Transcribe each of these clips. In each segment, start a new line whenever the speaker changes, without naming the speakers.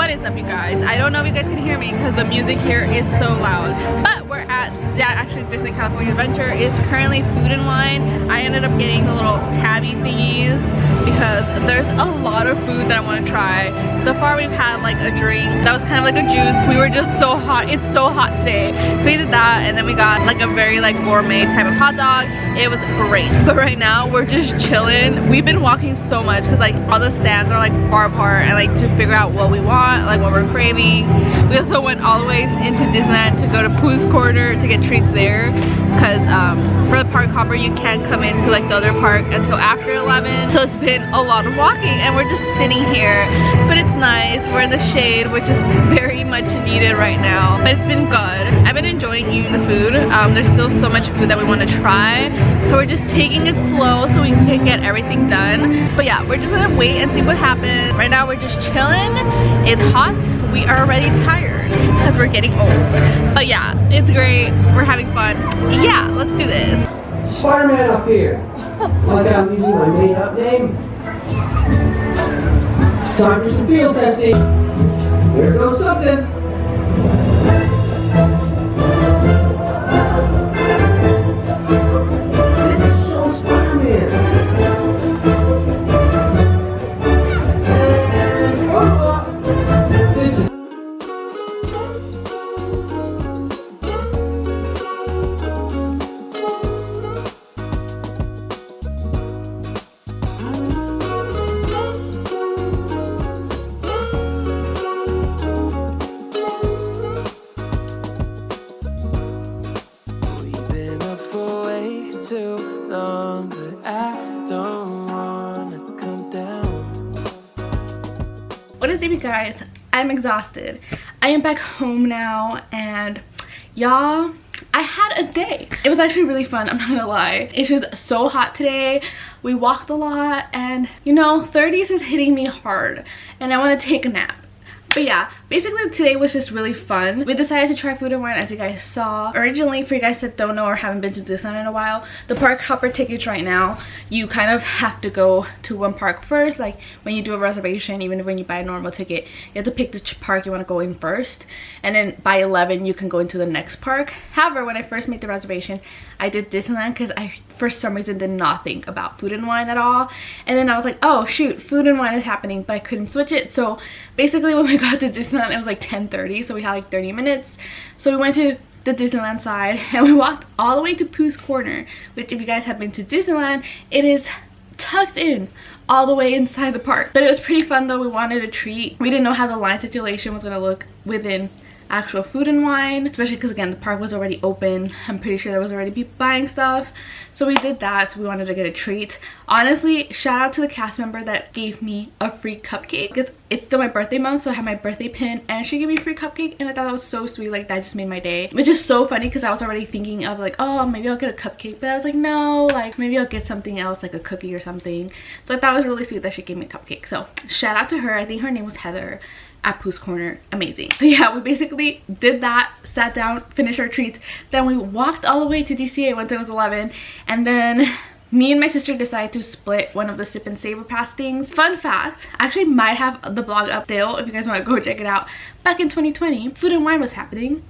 What is up, you guys? I don't know if you guys can hear me because the music here is so loud, but we're at actually Disney California Adventure is currently Food and Wine. I ended up getting the little tabby thingies because there's a lot of food that I want to try. So far we've had like a drink that was kind of like a juice. We were just so hot. It's so hot today, so we did that, and then we got like a very like gourmet type of hot dog. It was great. But right now we're just chilling. We've been walking so much because like all the stands are like far apart, and like to figure out what we want, like what we're craving. We also went all the way into Disneyland to go to Pooh's Corner to get treats there, because for the park hopper you can't come into like the other park until after 11. So it's been a lot of walking, and we're just sitting here, but it's nice. We're in the shade, which is very much needed right now, but it's been good. I've been enjoying eating the food. There's still so much food that we want to try, so we're just taking it slow so we can get everything done. But yeah, we're just gonna wait and see what happens. Right now we're just chilling. It's hot. We are already tired because we're getting old, but yeah, it's great. We're having fun. Yeah, let's do this.
Spider-Man up here. Like I'm using my made-up name. Time for some field testing. Here goes something. This is so Spider-Man. And this is
too long, but I don't wanna come down.
What is up, you guys? I'm exhausted. I am back home now, and y'all, I had a day. It was actually really fun, I'm not gonna lie. It's just so hot today. We walked a lot, and you know, 30s is hitting me hard, and I want to take a nap. But yeah, basically today was just really fun. We decided to try Food and Wine, as you guys saw. Originally, for you guys that don't know or haven't been to Disneyland in a while, the park hopper tickets right now, you kind of have to go to one park first. Like when you do a reservation, even when you buy a normal ticket, you have to pick the park you want to go in first, and then by 11 you can go into the next park. However, when I first made the reservation, I did Disneyland because I for some reason did not think about Food and Wine at all, and then I was like, oh shoot, Food and Wine is happening, but I couldn't switch it. So basically when we got to Disneyland, it was like 10:30, so we had like 30 minutes. So we went to the Disneyland side and we walked all the way to Pooh's Corner, which if you guys have been to Disneyland, it is tucked in all the way inside the park. But it was pretty fun though. We wanted a treat. We didn't know how the line situation was gonna look within actual Food and Wine, especially because again the park was already open. I'm pretty sure there was already people buying stuff, so we did that. So we wanted to get a treat. Honestly, shout out to the cast member that gave me a free cupcake because it's still my birthday month, so I have my birthday pin and she gave me a free cupcake, and I thought that was so sweet. Like that just made my day, which is so funny because I was already thinking of like, oh, maybe I'll get a cupcake, but I was like, no, like maybe I'll get something else, like a cookie or something. So I thought it was really sweet that she gave me a cupcake, so shout out to her. I think her name was Heather at Pooh's Corner. Amazing. So yeah, we basically did that, sat down, finished our treats, then we walked all the way to DCA once it was 11, and then me and my sister decided to split one of the Sip and Savor Pass things. Fun fact, I actually might have the blog up still if you guys want to go check it out. Back in 2020, Food and Wine was happening,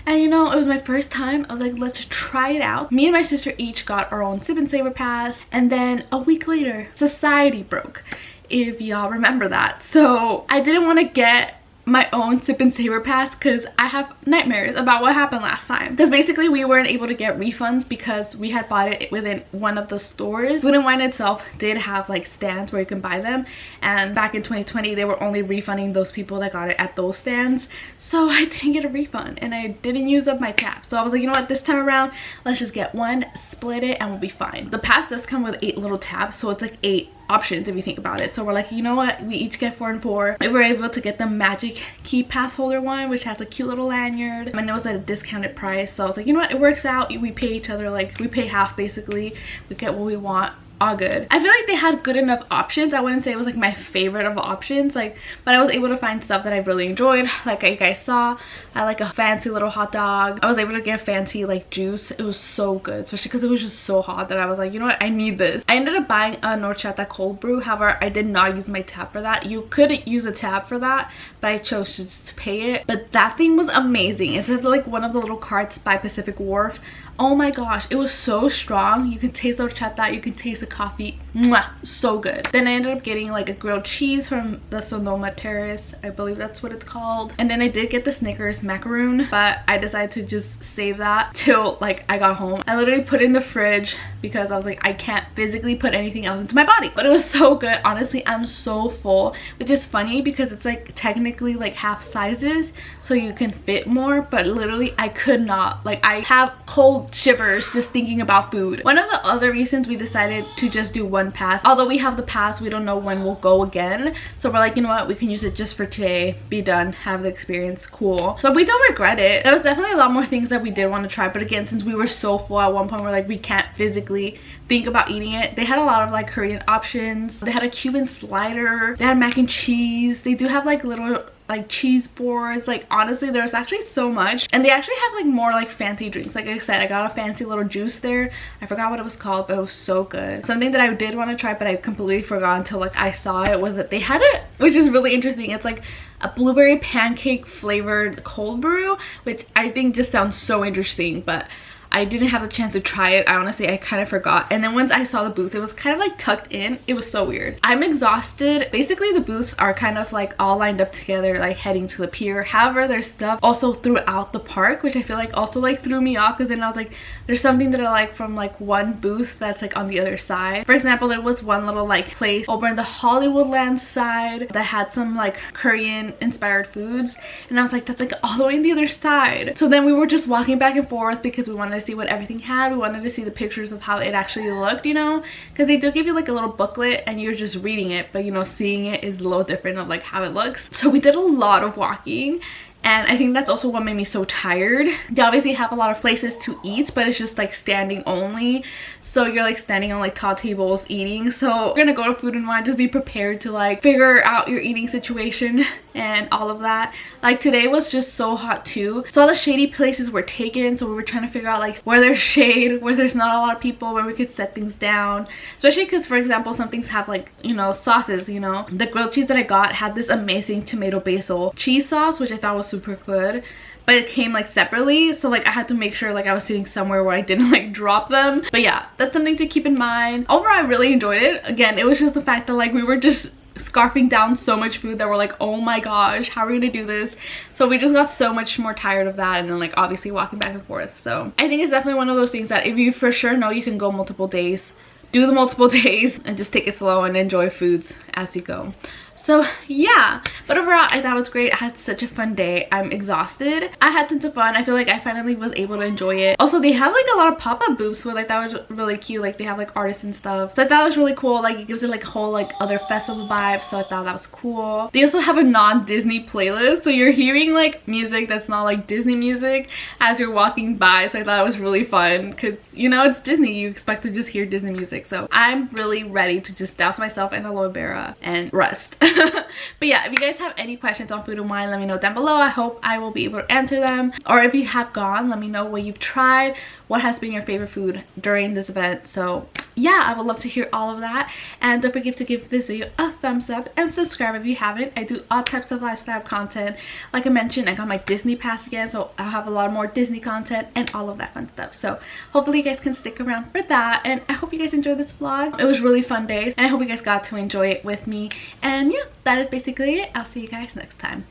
and you know, it was my first time. I was like, let's try it out. Me and my sister each got our own Sip and Savor Pass, and then a week later, society broke, if y'all remember that. So I didn't want to get my own Sip and Savor Pass because I have nightmares about what happened last time, because basically we weren't able to get refunds because we had bought it within one of the stores. Food and Wine itself did have like stands where you can buy them, and back in 2020 they were only refunding those people that got it at those stands, so I didn't get a refund and I didn't use up my tap. So I was like, you know what, this time around let's just get one, split it, and we'll be fine. The pass does come with 8 little tabs, so it's like 8 options if you think about it. So we're like, you know what, we each get 4 and 4. We were able to get the Magic Key Pass holder one, which has a cute little lanyard, and it was at a discounted price. So I was like, you know what, it works out. We pay each other, like we pay half basically. We get what we want all good. I feel like they had good enough options. I wouldn't say it was like my favorite of options, like, but I was able to find stuff that I really enjoyed. Like you guys saw, I like a fancy little hot dog. I was able to get fancy like juice. It was so good, especially because it was just so hot that I was like, you know what, I need this. I ended up buying a horchata cold brew. However, I did not use my tab for that. You could use a tab for that, but I chose to just pay it. But that thing was amazing. It's at like one of the little carts by Pacific Wharf. Oh my gosh, it was so strong. You can taste the horchata, you can taste the coffee. Mwah, so good. Then I ended up getting like a grilled cheese from the Sonoma Terrace, I believe that's what it's called. And then I did get the Snickers macaroon, but I decided to just save that till like I got home. I literally put it in the fridge because I was like, I can't physically put anything else into my body. But it was so good. Honestly, I'm so full, which is funny because it's like technically like half sizes, so you can fit more, but literally I could not. Like, I have cold shivers just thinking about food. One of the other reasons we decided to just do one pass, although we have the pass, we don't know when we'll go again, so we're like, you know what, we can use it just for today, be done, have the experience, cool. So we don't regret it. There was definitely a lot more things that we did want to try, but again, since we were so full at one point, we're like, we can't physically think about eating it. They had a lot of like Korean options. They had a Cuban slider, they had mac and cheese, they do have like little like cheese boards. Like, honestly, there's actually so much, and they actually have like more like fancy drinks. Like I said, I got a fancy little juice there. I forgot what it was called, but it was so good. Something that I did want to try, but I completely forgot until like I saw it, was that they had it, which is really interesting. It's like a blueberry pancake flavored cold brew, which I think just sounds so interesting, but I didn't have the chance to try it. I kind of forgot. And then once I saw the booth, it was kind of like tucked in. It was so weird. I'm exhausted. Basically, the booths are kind of like all lined up together, like heading to the pier. However, there's stuff also throughout the park, which I feel like also like threw me off, because then I was like, there's something that I like from like one booth that's like on the other side. For example, there was one little like place over in the Hollywoodland side that had some like Korean inspired foods, and I was like, that's like all the way on the other side. So then we were just walking back and forth because we wanted to see what everything had. We wanted to see the pictures of how it actually looked, you know, because they do give you like a little booklet and you're just reading it, but you know, seeing it is a little different of like how it looks. So we did a lot of walking, and I think that's also what made me so tired. They obviously have a lot of places to eat, but it's just like standing only, so you're like standing on like tall tables eating. So we're gonna go to Food and Wine, just be prepared to like figure out your eating situation and all of that. Like, today was just so hot too, so all the shady places were taken, so we were trying to figure out like where there's shade, where there's not a lot of people, where we could set things down, especially because, for example, some things have like, you know, sauces. You know, the grilled cheese that I got had this amazing tomato basil cheese sauce, which I thought was super good, but it came like separately, so like I had to make sure like I was sitting somewhere where I didn't like drop them. But yeah, that's something to keep in mind. Overall, I really enjoyed it. Again, it was just the fact that like we were just scarfing down so much food that we're like, oh my gosh, how are we gonna do this? So we just got so much more tired of that, and then like obviously walking back and forth. So I think it's definitely one of those things that if you for sure know you can go multiple days, do the multiple days and just take it slow and enjoy foods as you go. So yeah, but overall I thought it was great. I had such a fun day. I'm exhausted. I had tons of fun. I feel like I finally was able to enjoy it. Also, they have like a lot of pop-up booths where like that was really cute. Like they have like artists and stuff, so I thought it was really cool. Like it gives it like a whole like other festival vibe, so I thought that was cool. They also have a non-Disney playlist, so you're hearing like music that's not like Disney music as you're walking by, so I thought it was really fun because, you know, it's Disney, you expect to just hear Disney music. So I'm really ready to just douse myself in aloe vera and rest. But yeah, if you guys have any questions on Food and Wine, let me know down below. I hope I will be able to answer them. Or if you have gone, let me know what you've tried, what has been your favorite food during this event. So yeah, I would love to hear all of that. And don't forget to give this video a thumbs up and subscribe if you haven't. I do all types of lifestyle content. Like I mentioned, I got my Disney pass again, so I'll have a lot more Disney content and all of that fun stuff. So hopefully you guys can stick around for that, and I hope you guys enjoyed this vlog. It was really fun days, and I hope you guys got to enjoy it with me. And yeah, that is basically it. I'll see you guys next time.